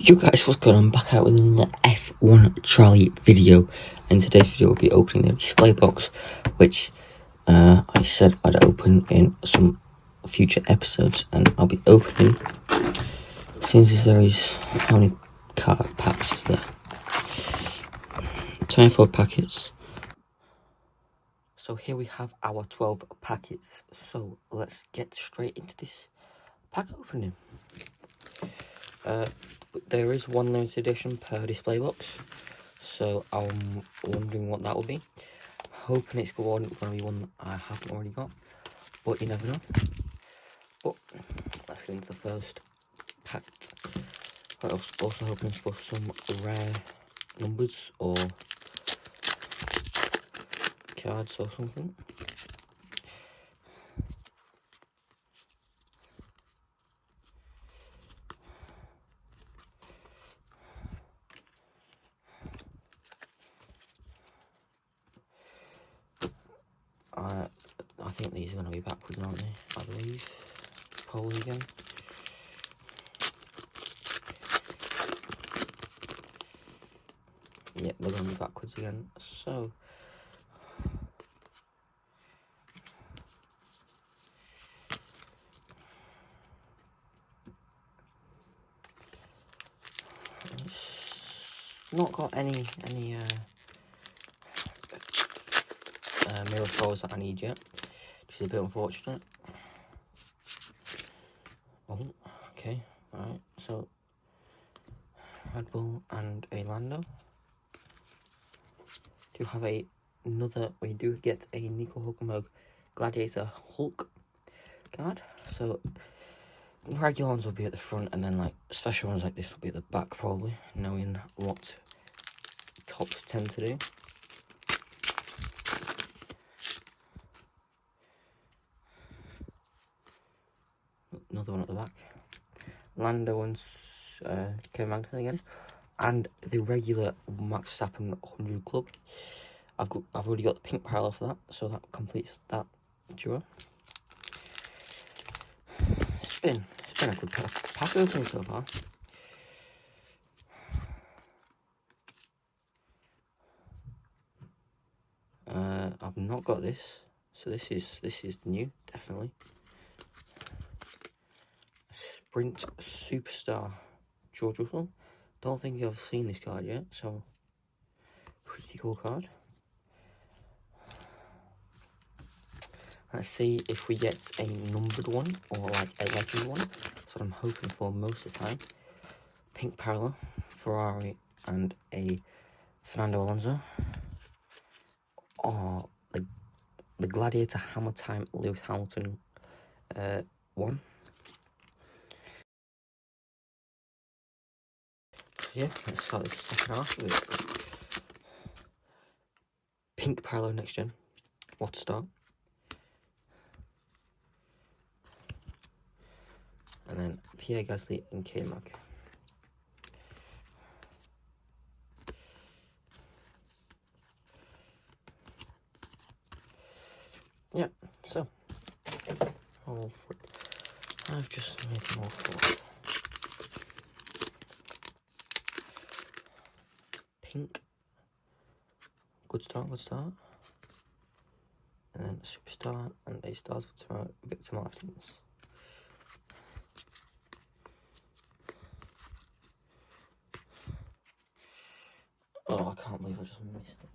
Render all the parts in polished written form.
Yo guys, what's going on? I'm back out with another F1 Charlie video, and today's video will be opening the display box, which I said I'd open in some future episodes, and I'll be opening since there is, how many card packs is there? 24 packets. So here we have our 12 packets, so let's get straight into this pack opening. There is one limited edition per display box, so I'm wondering what that will be. Hoping it's going to be one that I haven't already got, but you never know. But let's get into the first packet. I was also hoping for some rare numbers or cards or something. I think these are going to be backwards, aren't they? I believe. Probably again. Yep, they're going to be backwards again. So it's not got any mirror foils that I need yet, which is a bit unfortunate. Oh, okay, alright, so Red Bull and a Lando. Do have we do get a Nico Hulkenberg Gladiator Hulk card. So regular ones will be at the front, and then like special ones like this will be at the back, probably, knowing what tops tend to do. Another one at the back. Lando one's Kevin Magnussen again, and the regular Max Verstappen 100 Club. I've already got the pink parallel for that, so that completes that duo. It's been a good pack opening so far. I've not got this, so this is new, definitely. Sprint Superstar George Russell. Don't think I've seen this card yet, so pretty cool card. Let's see if we get a numbered one or like a legend one. That's what I'm hoping for most of the time. Pink parallel, Ferrari, and a Fernando Alonso. Oh, the Gladiator Hammer Time Lewis Hamilton one. So yeah, let's start this second half with pink parallel next gen. What to start? And then Pierre Gasly and K-Mag. Yeah, so I've just made them all four. Pink. Good start. And then Superstar and a Stars of Victor Martins. Oh, I can't believe I just missed it.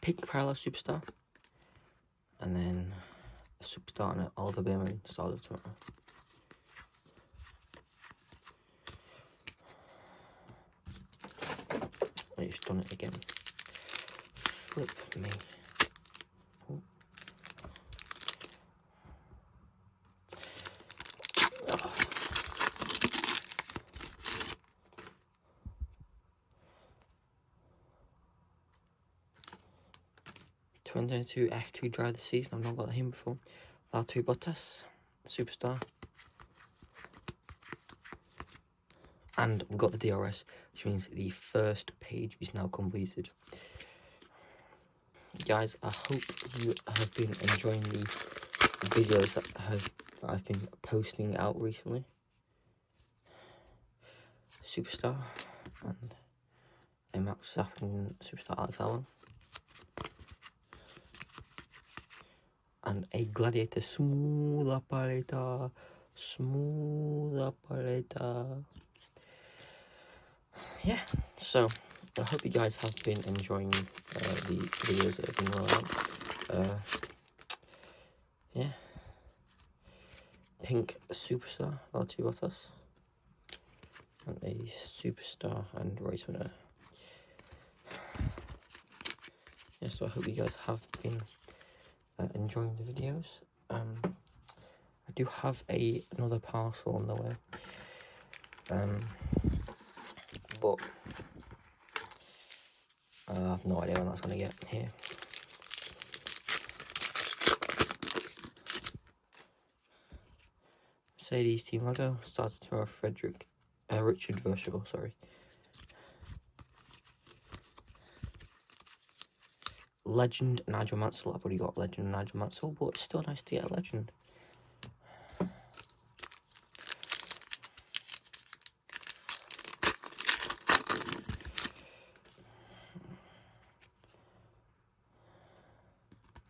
Pink parallel Superstar, and then a Superstar and an Oliver Behrman Stars of Tomorrow. It's done it again. Flip me. Oh. 2022 F2 driver of the season. I've not got him before. Valtteri Bottas, Superstar. And we've got the DRS, which means the first page is now completed. guys, I hope you have been enjoying the videos that I've been posting out recently. Superstar and a Max Verstappen Superstar Alex Albon. And a Gladiator smooth operator. Yeah, so I hope you guys have been enjoying the videos that have been rolling out. Yeah, pink Superstar Valtteri Bottas and a Superstar and race winner. Yeah, so I hope you guys have been enjoying the videos. I do have another parcel on the way, but I have no idea when that's going to get here. Mercedes team logo started tomorrow. Richard Verschoor, sorry. Legend Nigel Mansell. I've already got Legend Nigel Mansell, but it's still nice to get a legend.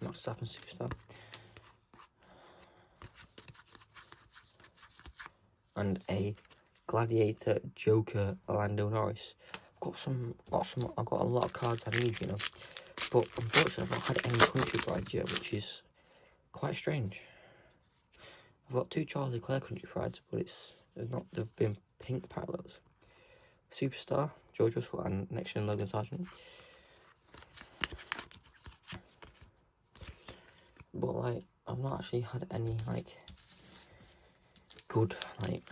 Max Verstappen Superstar. And a Gladiator Joker Lando Norris. I've got a lot of cards I need, you know. But unfortunately, I've not had any country prides yet, which is quite strange. I've got 2 Charles Leclerc country prides, but they've been pink parallels. Superstar, George Russell, and next gen Logan Sargent. But like, I've not actually had any like good like.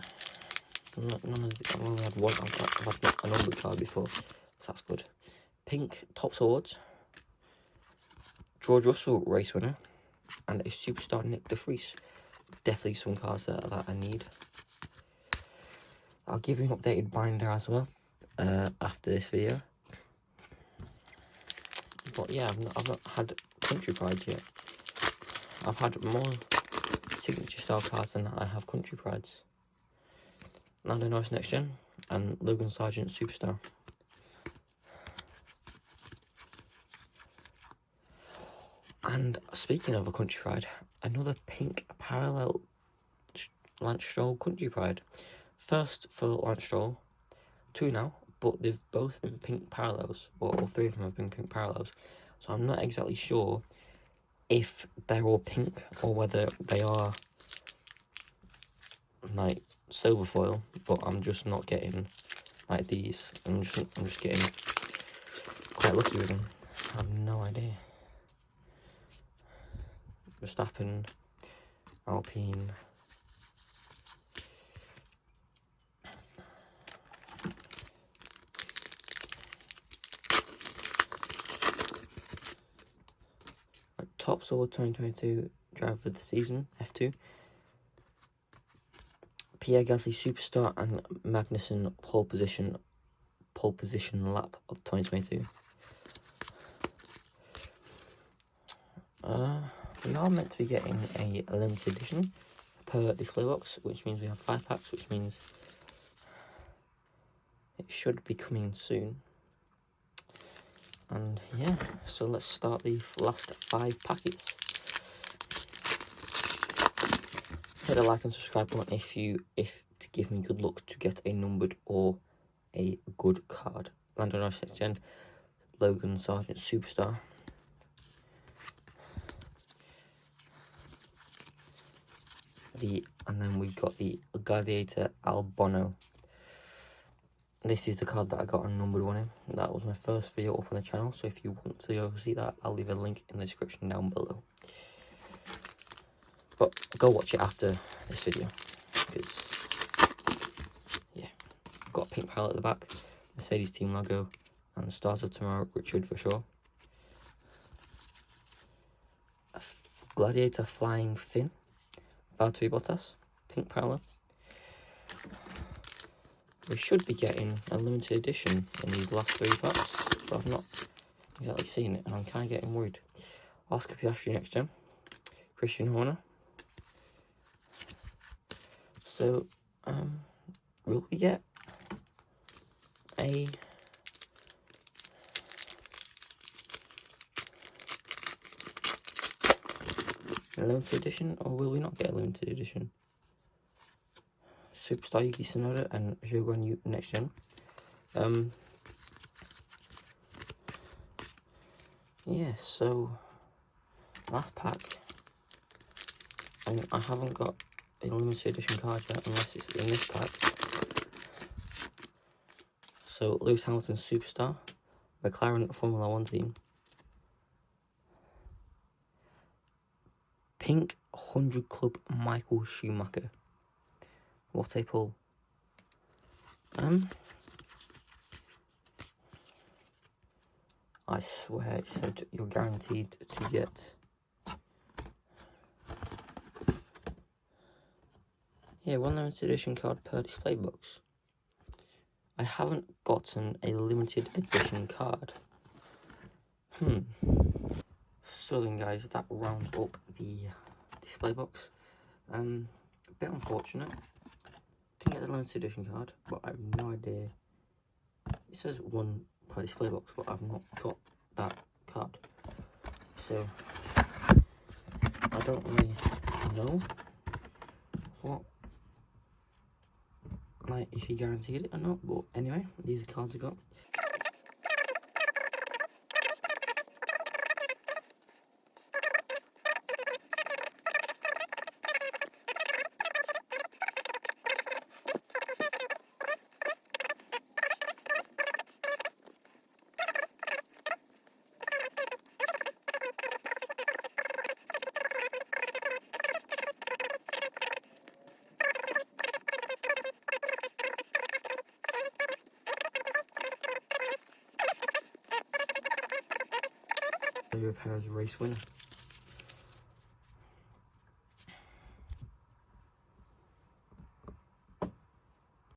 None of the, I've only had one. I've had a numbered card before, so that's good. Pink Top Swords, George Russell race winner, and a Superstar Nick de Vries. Definitely some cards that I need. I'll give you an updated binder as well after this video. But yeah, I've not had country prides yet. I've had more signature style cards than I have country prides. Lando Norris next gen and Logan Sargent Superstar. And speaking of a country pride, another pink parallel Lance Stroll country pride. First for Lance Stroll, 2 now, but they've both been pink parallels. Well, all 3 of them have been pink parallels. So I'm not exactly sure if they're all pink or whether they are like silver foil, but I'm just not getting like these. I'm just getting quite lucky with them. I have no idea. Verstappen, Alpine. Top Sword 2022 driver of the season, F2. Pierre Gasly Superstar and Magnussen pole position lap of 2022. We are meant to be getting a limited edition per display box, which means we have 5 packs, which means it should be coming soon. And yeah, so let's start the last 5 packets. Hit the like and subscribe button if to give me good luck to get a numbered or a good card. Lando Norris next gen, Logan Sargent Superstar. And then we've got the Gladiator Albon. This is the card that I got a numbered one in. That was my first video up on the channel, so if you want to go see that, I'll leave a link in the description down below. But go watch it after this video, because yeah, got a pink palette at the back, Mercedes team logo, and start of tomorrow, Richard Verschoor. A Gladiator Flying Finn, Valtteri Bottas, pink parallel. We should be getting a limited edition in these last 3 packs, but I've not exactly seeing it, and I'm kind of getting worried. Oscar Piastri next gen, Christian Horner. So, will we get a limited edition, or will we not get a limited edition? Superstar Yuki Tsunoda and Zhou Guanyu next gen. Yeah, so last pack. I haven't got a limited edition card yet, unless it's in this pack. So Lewis Hamilton Superstar, McLaren Formula 1 team. Pink 100 Club Michael Schumacher. What a pull. I swear it said you're guaranteed to get... Yeah, one limited edition card per display box. I haven't gotten a limited edition card. So then guys, that rounds up the display box. A bit unfortunate. Didn't get the limited edition card, but I have no idea. It says one per display box, but I've not got that card. So I don't really know what, like, if he guaranteed it or not, but anyway, these are cards I got. Repairs race winner.